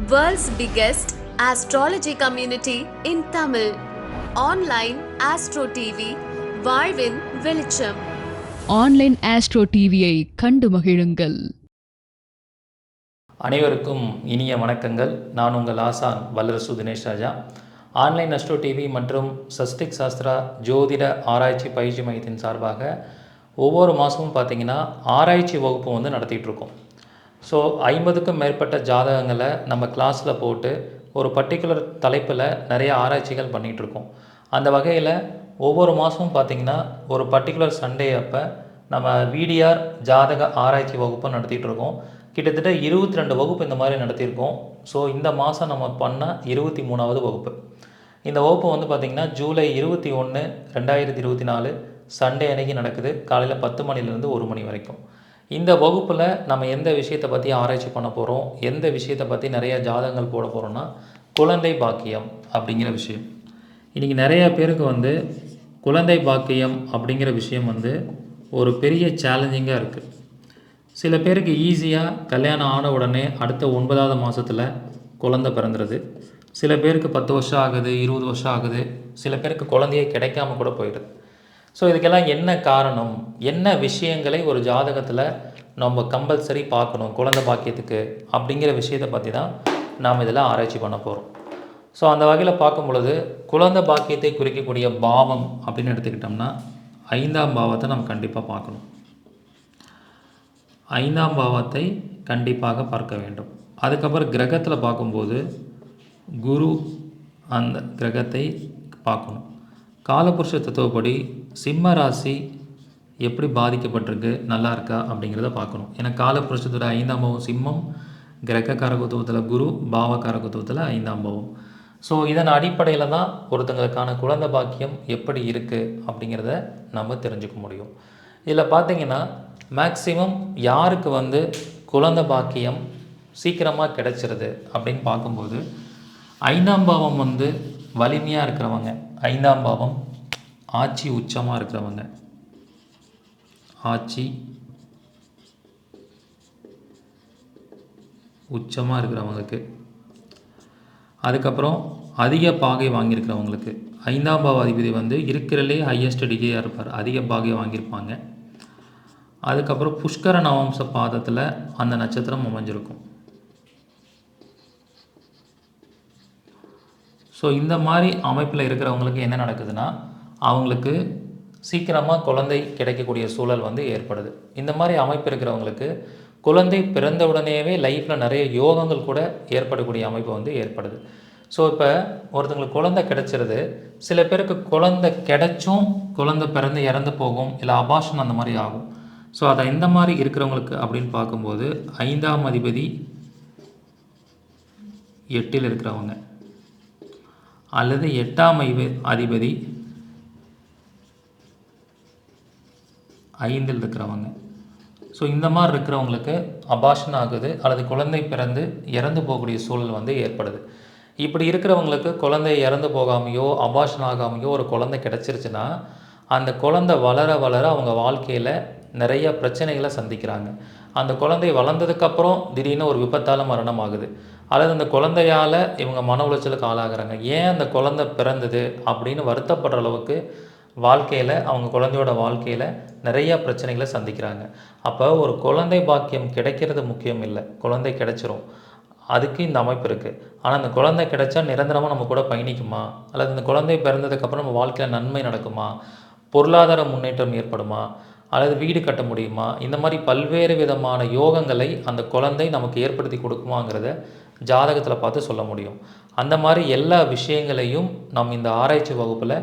World's biggest astrology community in Tamil. Online Astro TV, வாழ்வின் வெளிச்சம். Online astro டிவியை கண்டு மகிழுங்கள். அனைவருக்கும் இனிய வணக்கங்கள். நான் உங்கள் ஆசான் வல்லரசு தினேஷ் ராஜா. ஆன்லைன் அஸ்ட்ரோ டிவி மற்றும் சஸ்டிக் சாஸ்திரா ஜோதிட ஆராய்ச்சி பயிற்சி மையத்தின் சார்பாக ஒவ்வொரு மாதமும் பார்த்திங்கன்னா ஆராய்ச்சி வகுப்பு வந்து நடத்திட்டுருக்கோம். ஸோ 50க்கும் மேற்பட்ட ஜாதகங்களை நம்ம கிளாஸில் போட்டு ஒரு பர்டிகுலர் தலைப்பில் நிறைய ஆராய்ச்சிகள் பண்ணிகிட்ருக்கோம். அந்த வகையில் ஒவ்வொரு மாதமும் பார்த்திங்கன்னா ஒரு பர்டிகுலர் சண்டே அப்போ நம்ம விடிஆர் ஜாதக ஆராய்ச்சி வகுப்பு நடத்திட்டுருக்கோம். கிட்டத்தட்ட 22 வகுப்பு இந்த மாதிரி நடத்தியிருக்கோம். ஸோ இந்த மாதம் நம்ம பண்ண 23வது வகுப்பு. இந்த வகுப்பு வந்து பார்த்திங்கன்னா ஜூலை 21, 2024 சண்டே அன்னைக்கு நடக்குது. காலையில் 10 மணிலேருந்து 1 மணி வரைக்கும். இந்த வகுப்பில் நம்ம எந்த விஷயத்தை பற்றி ஆராய்ச்சி பண்ண போகிறோம், எந்த விஷயத்தை பற்றி நிறைய ஜாதகங்கள் போட போகிறோன்னா குழந்தை பாக்கியம் அப்படிங்கிற விஷயம். இன்றைக்கி நிறைய பேருக்கு வந்து குழந்தை பாக்கியம் அப்படிங்கிற விஷயம் வந்து ஒரு பெரிய சேலஞ்சிங்காக இருக்குது. சில பேருக்கு ஈஸியாக கல்யாணம் ஆன உடனே அடுத்த 9வது மாதத்தில் குழந்தை பிறந்துடுது. சில பேருக்கு 10 வருஷம் ஆகுது, 20 வருஷம் ஆகுது. சில பேருக்கு குழந்தையே கிடைக்காம கூட போயிடுது. ஸோ இதுக்கெல்லாம் என்ன காரணம், என்ன விஷயங்களை ஒரு ஜாதகத்தில் நம்ம கம்பல்சரி பார்க்கணும் குழந்தை பாக்கியத்துக்கு அப்படிங்கிற விஷயத்தை பற்றி தான் நாம் இதில் ஆராய்ச்சி பண்ண போகிறோம். ஸோ அந்த வகையில் பார்க்கும் பொழுது குழந்தை பாக்கியத்தை குறிக்கக்கூடிய பாவம் அப்படின்னு எடுத்துக்கிட்டோம்னா 5ஆம் பாவத்தை நம்ம கண்டிப்பாக பார்க்கணும். 5ஆம் பாவத்தை கண்டிப்பாக பார்க்க வேண்டும். அதுக்கப்புறம் கிரகத்தில் பார்க்கும்போது குரு அந்த கிரகத்தை பார்க்கணும். காலபுருஷ தத்துவப்படி சிம்ம ராசி எப்படி பாதிக்கப்பட்டிருக்கு, நல்லா இருக்கா அப்படிங்கிறத பார்க்கணும். ஏன்னா காலபுருஷத்தோட 5ஆம் பாவம் சிம்மம், கிரக காரகத்துவத்தில் குரு, பாவ காரகத்துவத்தில் 5ஆம் பாவம். ஸோ இதன் அடிப்படையில் தான் ஒருத்தங்களுக்கான குழந்தை பாக்கியம் எப்படி இருக்குது அப்படிங்கிறத நம்ம தெரிஞ்சுக்க முடியும். இதில் பார்த்திங்கன்னா மேக்சிமம் யாருக்கு வந்து குழந்தை பாக்கியம் சீக்கிரமாக கிடைச்சிருது அப்படின்னு பார்க்கும்போது 5ஆம் பாவம் வந்து வலிமையாக இருக்கிறவங்க, 5ஆம் பாவம் ஆட்சி உச்சமாக இருக்கிறவங்க, ஆட்சி உச்சமாக இருக்கிறவங்களுக்கு, அதுக்கப்புறம் அதிக பாகை வாங்கியிருக்கிறவங்களுக்கு, 5ஆம் பாவ அதிபதி வந்து இருக்கிறதுலே ஹையஸ்ட் டிகிரியாக இருப்பார், அதிக பாகை வாங்கியிருப்பாங்க. அதுக்கப்புறம் புஷ்கர நவம்ச பாதத்தில் அந்த நட்சத்திரம் அமைஞ்சிருக்கும். ஸோ இந்த மாதிரி அமைப்பில் இருக்கிறவங்களுக்கு என்ன நடக்குதுன்னா அவங்களுக்கு சீக்கிரமாக குழந்தை கிடைக்கக்கூடிய சூழல் வந்து ஏற்படுது. இந்த மாதிரி அமைப்பு இருக்கிறவங்களுக்கு குழந்தை பிறந்த உடனேவே லைஃப்பில் நிறைய யோகங்கள் கூட ஏற்படக்கூடிய அமைப்பு வந்து ஏற்படுது. ஸோ இப்போ ஒருத்தங்களுக்கு குழந்தை கிடைச்சிருது. சில பேருக்கு குழந்தை கிடைச்சும் குழந்தை பிறந்து இறந்து போகும், இல்லை அபாஷன் அந்த மாதிரி ஆகும். ஸோ அதை இந்த மாதிரி இருக்கிறவங்களுக்கு அப்படின்னு பார்க்கும்போது 5ஆம் அதிபதி 8ல் இருக்கிறவங்க, அல்லது 8ஆம் அதிபதி 5ல் இருக்கிறவங்க. ஸோ இந்த மாதிரி இருக்கிறவங்களுக்கு அபாஷன் ஆகுது, அல்லது குழந்தை பிறந்து இறந்து போகக்கூடிய சூழல் வந்து ஏற்படுது. இப்படி இருக்கிறவங்களுக்கு குழந்தை இறந்து போகாமையோ அபாஷன் ஆகாமையோ ஒரு குழந்தை கிடச்சிருச்சுன்னா அந்த குழந்தை வளர வளர அவங்க வாழ்க்கையில் நிறைய பிரச்சனைகளை சந்திக்கிறாங்க. அந்த குழந்தை வளர்ந்ததுக்கப்புறம் திடீர்னு ஒரு விபத்தால் மரணம் ஆகுது, அல்லது அந்த குழந்தையால் இவங்க மன உளைச்சலுக்கு ஆளாகிறாங்க. ஏன் அந்த குழந்தை பிறந்தது அப்படின்னு வருத்தப்படுற அளவுக்கு வாழ்க்கையில் அவங்க குழந்தையோட வாழ்க்கையில் நிறையா பிரச்சனைகளை சந்திக்கிறாங்க. அப்போ ஒரு குழந்தை பாக்கியம் கிடைக்கிறது முக்கியம் இல்லை, குழந்தை கிடைச்சிரும், அதுக்கு இந்த அமைப்பு இருக்குது. ஆனால் அந்த குழந்தை கிடைச்சா நிரந்தரமாக நம்ம கூட பயணிக்குமா, அல்லது இந்த குழந்தை பிறந்ததுக்கப்புறம் நம்ம வாழ்க்கையில் நன்மை நடக்குமா, பொருளாதார முன்னேற்றம் ஏற்படுமா, அல்லது வீடு கட்ட முடியுமா, இந்த மாதிரி பல்வேறு விதமான யோகங்களை அந்த குழந்தை நமக்கு ஏற்படுத்தி கொடுக்குமாங்கிறத ஜாதகத்தில் பார்த்து சொல்ல முடியும். அந்த மாதிரி எல்லா விஷயங்களையும் நம்ம இந்த ஆராய்ச்சி வகுப்பில்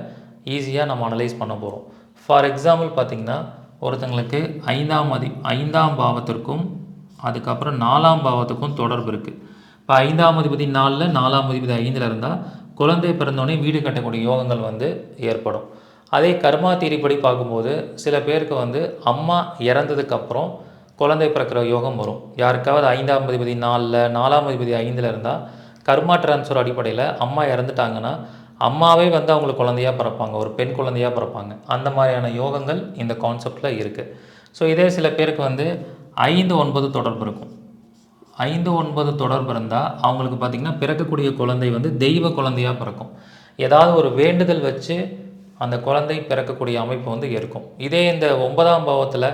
ஈஸியாக நம்ம அனலைஸ் பண்ண போகிறோம். ஃபார் எக்ஸாம்பிள் பார்த்திங்கன்னா ஒருத்தங்களுக்கு 5ஆம் பாவத்திற்கும் அதுக்கப்புறம் 4ஆம் பாவத்துக்கும் தொடர்பு இருக்குது. இப்போ 5ஆம் அதிபதி 4ல், 4ஆம் அதிபதி 5ல் இருந்தால் குழந்தை பிறந்தோடனே வீடு கட்டக்கூடிய யோகங்கள் வந்து ஏற்படும். அதே கர்மா தீரிப்படி பார்க்கும்போது சில பேருக்கு வந்து அம்மா இறந்ததுக்கப்புறம் குழந்தை பிறக்கிற யோகம் வரும். யாருக்காவது 5ஆம் அதிபதி 4ல், 4ஆம் அதிபதி 5ல் இருந்தால் கர்மா டிரான்ஸ்ஃபர் அடிப்படையில் அம்மா இறந்துட்டாங்கன்னா அம்மாவே வந்து அவங்களுக்கு குழந்தையாக பிறப்பாங்க, ஒரு பெண் குழந்தையாக பிறப்பாங்க. அந்த மாதிரியான யோகங்கள் இந்த கான்செப்டில் இருக்குது. ஸோ இதே சில பேருக்கு வந்து 5, 9 தொடர்பு இருக்கும். 5-9 தொடர்பு இருந்தால் அவங்களுக்கு பார்த்திங்கன்னா பிறக்கக்கூடிய குழந்தை வந்து தெய்வ குழந்தையாக பிறக்கும். ஏதாவது ஒரு வேண்டுதல் வச்சு அந்த குழந்தை பிறக்கக்கூடிய அமைப்பு வந்து இருக்கும். இதே இந்த 9ஆம் பாவத்தில்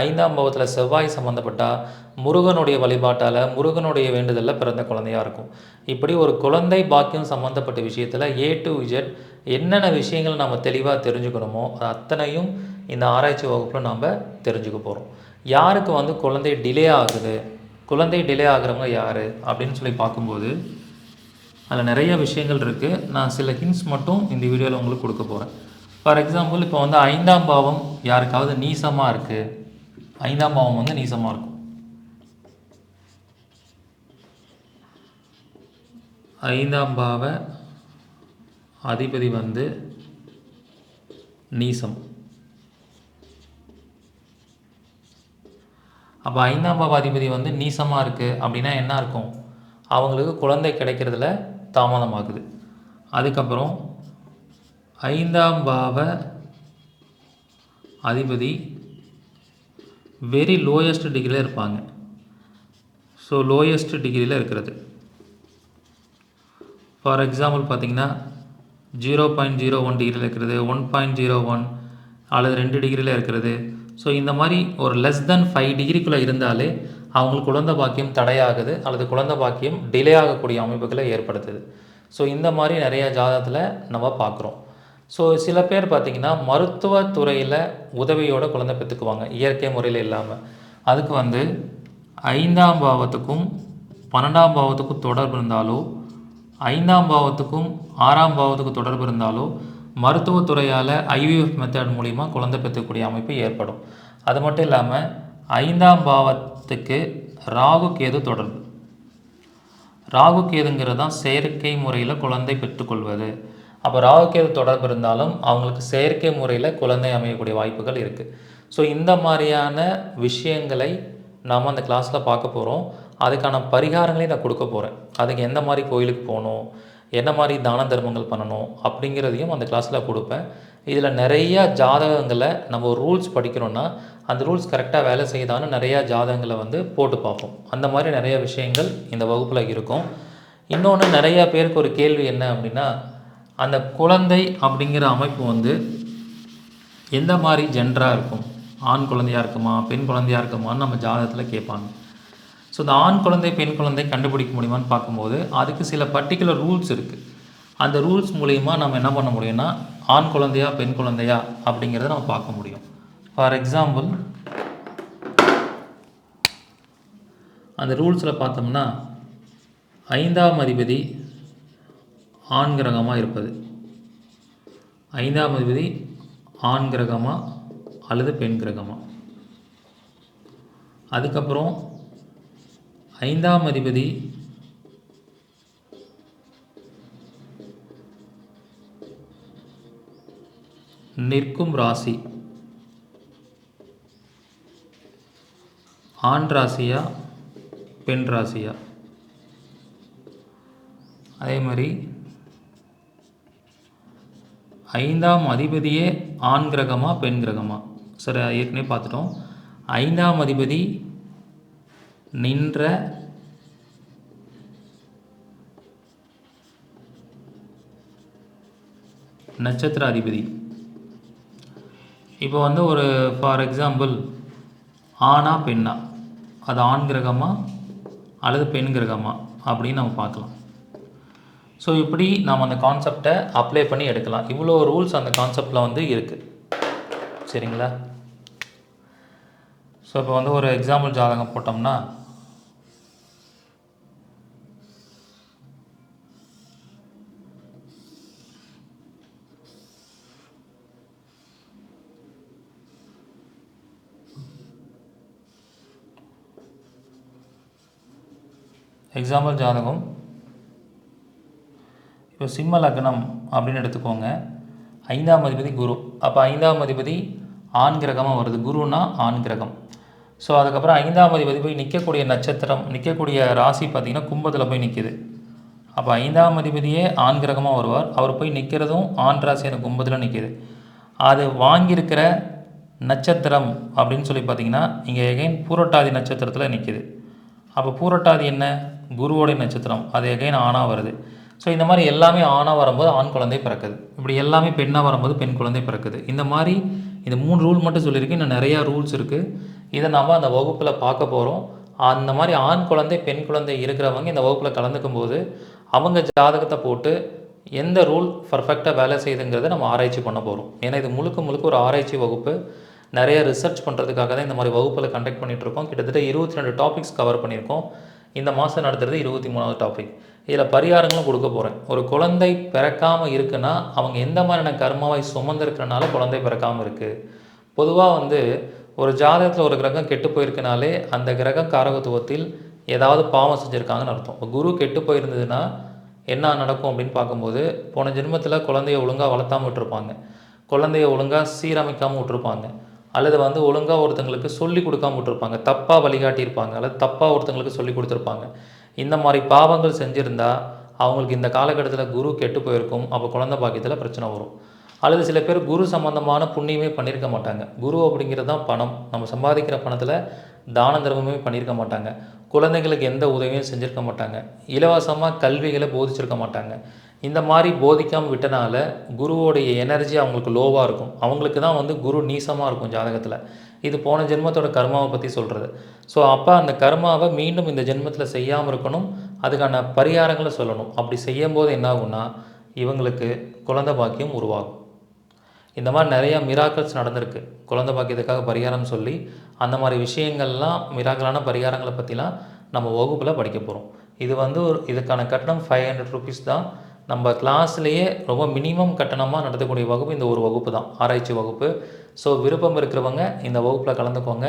5ஆம் பாவத்தில் செவ்வாய் சம்மந்தப்பட்டால் முருகனுடைய வழிபாட்டால் முருகனுடைய வேண்டுதலில் பிறந்த குழந்தையாக இருக்கும். இப்படி ஒரு குழந்தை பாக்கியம் சம்மந்தப்பட்ட விஷயத்தில் A to Z என்னென்ன விஷயங்கள் நம்ம தெளிவாக தெரிஞ்சுக்கணுமோ அது அத்தனையும் இந்த ஆராய்ச்சி வகுப்பில் நாம் தெரிஞ்சுக்க போகிறோம். யாருக்கு வந்து குழந்தை டிலே ஆகுது, குழந்தை டிலே ஆகிறவங்க யார் அப்படின்னு சொல்லி பார்க்கும்போது அதில் நிறைய விஷயங்கள் இருக்குது. நான் சில ஹிண்ட்ஸ் மட்டும் இந்த வீடியோவில் உங்களுக்கு கொடுக்க போகிறேன். ஃபார் எக்ஸாம்பிள் இப்போ வந்து 5ஆம் பாவம் யாருக்காவது நீசமாக இருக்குது, 5ஆம் பாவம் வந்து நீசமாக இருக்கும். 5ஆம் பாவ அதிபதி வந்து நீசம். அப்போ 5ஆம் பாவ அதிபதி வந்து நீசமாக இருக்குது அப்படின்னா என்ன இருக்கும், அவங்களுக்கு குழந்தை கிடைக்கிறதுல தாமதமாகுது. அதுக்கப்புறம் 5ஆம் பாவ அதிபதி வெரி லோயஸ்ட் டிகிரியில் இருப்பாங்க. ஸோ லோயஸ்ட் டிகிரியில் இருக்கிறது ஃபார் எக்ஸாம்பிள் பார்த்திங்கன்னா 0.01 டிகிரியில் இருக்கிறது, 1.01 அல்லது 2 டிகிரியில் இருக்கிறது. ஸோ இந்த மாதிரி ஒரு லெஸ் தென் 5 டிகிரிக்குள்ளே இருந்தாலே அவங்களுக்கு குழந்தை பாக்கியம் தடையாகுது அல்லது குழந்தை பாக்கியம் டிலே ஆகக்கூடிய அமைப்புகளை ஏற்படுத்துது. ஸோ இந்த மாதிரி நிறைய ஜாதகத்தில் நம்ம பார்க்குறோம். ஸோ சில பேர் பார்த்திங்கன்னா மருத்துவத்துறையில் உதவியோட குழந்தை பெற்றுக்குவாங்க இயற்கை முறையில் இல்லாமல். அதுக்கு வந்து 5ஆம் பாவத்துக்கும் 12ஆம் பாவத்துக்கும் தொடர்பு இருந்தாலோ 5ஆம் பாவத்துக்கும் 6ஆம் பாவத்துக்கும் தொடர்பு இருந்தாலோ மருத்துவத்துறையால் IVF மெத்தட் மூலிமா குழந்தை பெற்றக்கூடிய அமைப்பு ஏற்படும். அது மட்டும் இல்லாமல் 5ஆம் பாவத்துக்கு ராகு கேது தொடர்பு. ராகு கேதுங்கிறது தான் செயற்கை முறையில் குழந்தை பெற்றுக்கொள்வது. அப்போ ராகு கேது தொடர்பு இருந்தாலும் அவங்களுக்கு செயற்கை முறையில் குழந்தை அமையக்கூடிய வாய்ப்புகள் இருக்குது. ஸோ இந்த மாதிரியான விஷயங்களை நாம் அந்த கிளாஸில் பார்க்க போகிறோம். அதுக்கான பரிகாரங்களையும் நான் கொடுக்க போகிறேன். அதுக்கு எந்த மாதிரி கோயிலுக்கு போகணும், என்ன மாதிரி தான தர்மங்கள் பண்ணணும் அப்படிங்கிறதையும் அந்த கிளாஸில் கொடுப்பேன். இதில் நிறையா ஜாதகங்களை நம்ம ரூல்ஸ் படிக்கிறோன்னா அந்த ரூல்ஸ் கரெக்டாக வேலை செய்தான்னு நிறையா ஜாதகங்களை வந்து போட்டு பார்ப்போம். அந்த மாதிரி நிறைய விஷயங்கள் இந்த வகுப்பில் இருக்கும். இன்னொன்று நிறையா பேருக்கு ஒரு கேள்வி என்ன அப்படின்னா, அந்த குழந்தை அப்படிங்கிற அமைப்பு வந்து எந்த மாதிரி ஜென்டராக இருக்கும், ஆண் குழந்தையாக இருக்குமா பெண் குழந்தையாக இருக்குமான்னு நம்ம ஜாதகத்தில் கேட்பாங்க. ஸோ இந்த ஆண் குழந்தை பெண் குழந்தை கண்டுபிடிக்க முடியுமான்னு பார்க்கும்போது அதுக்கு சில பர்டிகுலர் ரூல்ஸ் இருக்குது. அந்த ரூல்ஸ் மூலிமா நம்ம என்ன பண்ண முடியும்னா ஆண் குழந்தையா பெண் குழந்தையா அப்படிங்கிறத நம்ம பார்க்க முடியும். ஃபார் எக்ஸாம்பிள் அந்த ரூல்ஸில் பார்த்தோம்னா 5ஆம் அதிபதி ஆண் கிரகமாக இருப்பது, 5ஆம் அதிபதி ஆண் கிரகமாக அல்லது பெண் கிரகமாக. அதுக்கப்புறம் 5ஆம் அதிபதி நிற்கும் ராசி ஆண் ராசியா பெண் ராசியா. அதே மாதிரி 5ஆம் அதிபதியே ஆண் கிரகமா பெண் கிரகமா. சரி, ஏற்கனவே பார்த்துட்டோம். 5ஆம் அதிபதி நின்ற நட்சத்திர அதிபதி. இப்போ வந்து ஒரு ஃபார் எக்ஸாம்பிள் ஆணா பெண்ணா, அது ஆண் கிரகமா அல்லது பெண் கிரகமா அப்படின்னு நம்ம பார்க்கலாம். ஸோ இப்படி நாம் அந்த கான்செப்டை அப்ளை பண்ணி எடுக்கலாம். இவ்வளோ ரூல்ஸ் அந்த கான்செப்டில் வந்து இருக்குது. சரிங்களா? ஸோ இப்போ வந்து ஒரு எக்ஸாம்பிள் ஜாதகம் போட்டோம்னா எக்ஸாம்பிள் ஜாதகம் இப்போ சிம்ம லக்னம் அப்படின்னு எடுத்துக்கோங்க. 5ஆம் அதிபதி குரு. அப்போ 5ஆம் அதிபதி ஆண் கிரகமாக வருது. குருனா ஆண் கிரகம். ஸோ அதுக்கப்புறம் 5ஆம் அதிபதி போய் நிற்கக்கூடிய நட்சத்திரம் நிற்கக்கூடிய ராசி பார்த்திங்கன்னா கும்பத்தில் போய் நிற்கிது. அப்போ 5ஆம் அதிபதியே ஆண் கிரகமாக வருவார். அவர் போய் நிற்கிறதும் ஆண் ராசியான கும்பத்தில் நிற்கிது. அது வாங்கியிருக்கிற நட்சத்திரம் அப்படின்னு சொல்லி பார்த்திங்கன்னா இங்கே எகைன் பூரட்டாதி நட்சத்திரத்தில் நிற்கிது. அப்போ பூரட்டாதி என்ன, குருவோடைய நட்சத்திரம், அது எகைன் ஆணாக வருது. ஸோ இந்த மாதிரி எல்லாமே ஆணாக வரும்போது ஆண் குழந்தை பிறக்குது, இப்படி எல்லாமே பெண்ணாக வரும்போது பெண் குழந்தை பிறக்குது. இந்த மாதிரி இந்த 3 ரூல் மட்டும் சொல்லியிருக்கேன், இன்னும் நிறையா ரூல்ஸ் இருக்குது. இதை நம்ம அந்த வகுப்பில் பார்க்க போகிறோம். அந்த மாதிரி ஆண் குழந்தை பெண் குழந்தை இருக்கிறவங்க இந்த வகுப்பில் கலந்துக்கும் போது அவங்க ஜாதகத்தை போட்டு எந்த ரூல் பர்ஃபெக்டாக வேலை செய்யுதுங்கிறத நம்ம ஆராய்ச்சி பண்ண போகிறோம். ஏன்னா இது முழுக்க ஒரு ஆராய்ச்சி வகுப்பு. நிறைய ரிசர்ச் பண்ணுறதுக்காக தான் இந்த மாதிரி வகுப்பில் கண்டக்ட் பண்ணிகிட்ருக்கோம். கிட்டத்தட்ட 22 டாபிக்ஸ் கவர் பண்ணியிருக்கோம். இந்த மாதம் நடத்துகிறது 23வது டாபிக். இதில் பரிகாரங்களும் கொடுக்க போகிறேன். ஒரு குழந்தை பிறக்காமல் இருக்குன்னா அவங்க எந்த மாதிரியான கர்மாவை சுமந்திருக்கிறனால குழந்தை பிறக்காமல் இருக்குது. பொதுவாக ஒரு ஜாதகத்தில் ஒரு கிரகம் கெட்டு போயிருக்கனாலே அந்த கிரக காரகத்துவத்தில் ஏதாவது பாவம் செஞ்சுருக்காங்கன்னு அர்த்தம். இப்போ குரு கெட்டு போயிருந்ததுன்னா என்ன நடக்கும் அப்படின்னு பார்க்கும்போது, போன ஜென்மத்தில் குழந்தைய ஒழுங்காக வளர்த்தாமல் விட்டுருப்பாங்க, குழந்தைய ஒழுங்காக சீரமைக்காமல் விட்டுருப்பாங்க, அல்லது ஒழுங்காக ஒருத்தங்களுக்கு சொல்லி கொடுக்காம விட்டுருப்பாங்க, தப்பாக வழிகாட்டியிருப்பாங்க, அல்லது தப்பாக ஒருத்தங்களுக்கு சொல்லி கொடுத்துருப்பாங்க. இந்த மாதிரி பாவங்கள் செஞ்சுருந்தால் அவங்களுக்கு இந்த காலகட்டத்தில் குரு கெட்டு போயிருக்கும். அப்போ குழந்தை பாக்கியத்தில் பிரச்சனை வரும். அல்லது சில பேர் குரு சம்பந்தமான புண்ணியமே பண்ணியிருக்க மாட்டாங்க. குரு அப்படிங்கிறது தான் பணம். நம்ம சம்பாதிக்கிற பணத்தில் தான தர்மமே பண்ணியிருக்க மாட்டாங்க. குழந்தைங்களுக்கு எந்த உதவியும் செஞ்சுருக்க மாட்டாங்க. இலவசமாக கல்விகளை போதிச்சிருக்க மாட்டாங்க. இந்த மாதிரி போதிக்காமல் விட்டனால குருவோடைய எனர்ஜி அவங்களுக்கு லோவாக இருக்கும். அவங்களுக்கு தான் குரு நீசமாக இருக்கும் ஜாதகத்தில். இது போன ஜென்மத்தோட கர்மாவை பற்றி சொல்கிறது. ஸோ அப்போ அந்த கர்மாவை மீண்டும் இந்த ஜென்மத்தில் செய்யாமல் இருக்கணும். அதுக்கான பரிகாரங்களை சொல்லணும். அப்படி செய்யும்போது என்ன ஆகும்னா இவங்களுக்கு குழந்தை பாக்கியம் உருவாகும். இந்த மாதிரி நிறையா மிராக்கல்ஸ் நடந்திருக்கு. குழந்தை பாக்கியத்துக்காக பரிகாரம் சொல்லி அந்த மாதிரி விஷயங்கள்லாம், மிராக்கலான பரிகாரங்களை பற்றிலாம் நம்ம வகுப்பில் படிக்க போகிறோம். இது இதுக்கான கட்டணம் 500 ருபீஸ் தான். நம்ம கிளாஸ்லேயே ரொம்ப மினிமம் கட்டணமாக நடத்தக்கூடிய வகுப்பு இந்த ஒரு வகுப்பு தான், ஆராய்ச்சி வகுப்பு. ஸோ விருப்பம் இருக்கிறவங்க இந்த வகுப்பில் கலந்துக்கோங்க.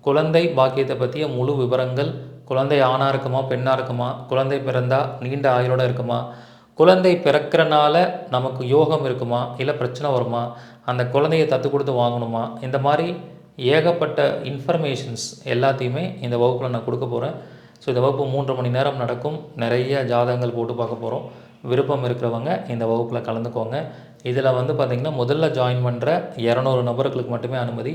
குழந்தை பாக்கியத்தை பற்றிய முழு விவரங்கள், குழந்தை ஆணாக இருக்குமா பெண்ணாக இருக்குமா, குழந்தை பிறந்தால் நீண்ட ஆயுளோடு இருக்குமா, குழந்தை பிறக்கிறனால நமக்கு யோகம் இருக்குமா இல்லை பிரச்சனை வருமா, அந்த குழந்தையை தத்து கொடுத்து வாங்கணுமா, இந்த மாதிரி ஏகப்பட்ட இன்ஃபர்மேஷன்ஸ் எல்லாத்தையுமே இந்த வகுப்பில் நான் கொடுக்க போகிறேன். ஸோ இந்த வகுப்பு 3 மணி நேரம் நடக்கும். நிறைய ஜாதகங்கள் போட்டு பார்க்க போகிறோம். விருப்பம் இருக்கிறவங்க இந்த வகுப்பில் கலந்துக்கோங்க. இதில் பார்த்திங்கன்னா முதல்ல ஜாயின் பண்ணுற 200 நபர்களுக்கு மட்டுமே அனுமதி.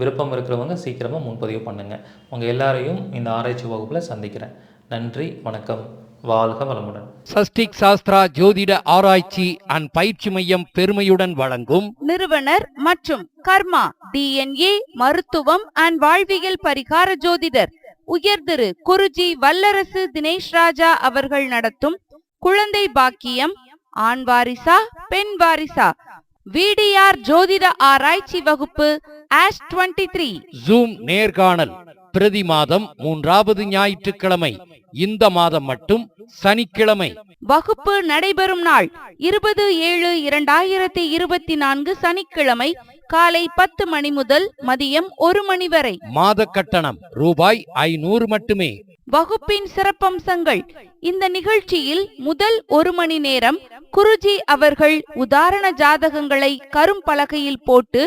விருப்பம் இருக்கிறவங்க சீக்கிரமாக முன்பதிவு பண்ணுங்கள். உங்கள் எல்லாரையும் இந்த ஆராய்ச்சி வகுப்பில் சந்திக்கிறேன். நன்றி, வணக்கம், வாழ்க வளமுடன். சஷ்டிக் சாஸ்திரா ஜோதிட ஆராய்ச்சி அண்ட் பயிற்சி மையம் பெருமையுடன் வழங்கும் நிறுவனர் மற்றும் கர்மா DNA மருத்துவம் அண்ட் வாழ்வியல் பரிகார ஜோதிடர் உயர்திரு குருஜி வல்லரசு தினேஷ் ராஜா அவர்கள் நடத்தும் குழந்தை பாக்கியம், ஆண் வாரிசா பெண் வாரிசா, VDR ஜோதிட ஆராய்ச்சி வகுப்பு ASH23 ஜூம் நேர்காணல் பிரதி மாதம் 3வது ஞாயிற்றுக்கிழமை, இந்த மாதம் மட்டும் சனிக்கிழமை. வகுப்பு நடைபெறும் நாள் 20/7/2024 சனிக்கிழமை காலை 10 மணி முதல் மதியம் 1 மணி வரை. மாத கட்டணம் ரூபாய் 500 மட்டுமே. வகுப்பின் சிறப்பம்சங்கள்: இந்த நிகழ்ச்சியில் முதல் 1 மணி நேரம் குருஜி அவர்கள் உதாரண ஜாதகங்களை கரும்பலகையில் போட்டு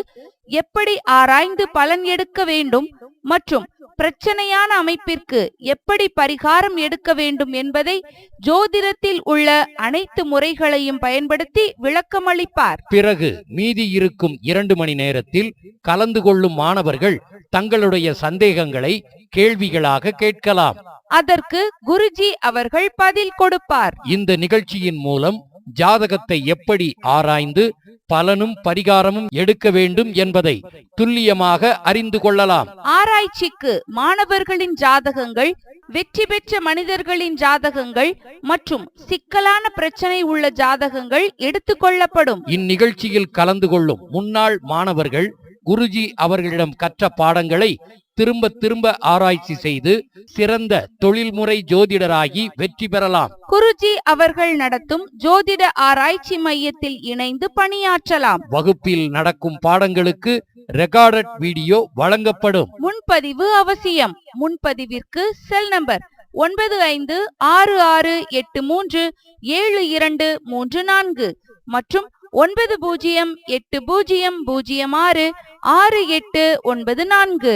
எப்படி ஆராய்ந்து பலன் எடுக்க வேண்டும் மற்றும் பிரச்சனையான அமைப்பிற்கு எப்படி பரிகாரம் எடுக்க வேண்டும் என்பதை ஜோதிடத்தில் உள்ள அனைத்து முறைகளையும் பயன்படுத்தி விளக்கமளிப்பார். பிறகு மீதி இருக்கும் 2 மணி நேரத்தில் கலந்து கொள்ளும் மாணவர்கள் தங்களுடைய சந்தேகங்களை கேள்விகளாக கேட்கலாம். அதற்கு குருஜி அவர்கள் பதில் கொடுப்பார். இந்த நிகழ்ச்சியின் மூலம் ஜாதகத்தை எப்படி ஆராய்ந்து பலனும் பரிகாரமும் எடுக்க வேண்டும் என்பதை துல்லியமாக அறிந்து கொள்ளலாம். ஆராய்ச்சிக்கு மாணவர்களின் ஜாதகங்கள், வெற்றி பெற்ற மனிதர்களின் ஜாதகங்கள் மற்றும் சிக்கலான பிரச்சனை உள்ள ஜாதகங்கள் எடுத்துக்கொள்ளப்படும். இந்நிகழ்ச்சியில் கலந்து கொள்ளும் முன்னாள் மாணவர்கள் குருஜி அவர்களிடம் கற்ற பாடங்களை திரும்ப திரும்ப ஆராய்ச்சி செய்து சிறந்த தொழில்முறை ஜோதிடராகி வெற்றி பெறலாம். குருஜி அவர்கள் நடத்தும் ஜோதிட ஆராய்ச்சி மையத்தில் இணைந்து பணியாற்றலாம். வகுப்பில் நடக்கும் பாடங்களுக்கு ரெக்கார்டட் வீடியோ வழங்கப்படும். முன்பதிவு அவசியம். முன்பதிவிற்கு செல் நம்பர் 9568372234 மற்றும் 9080066894.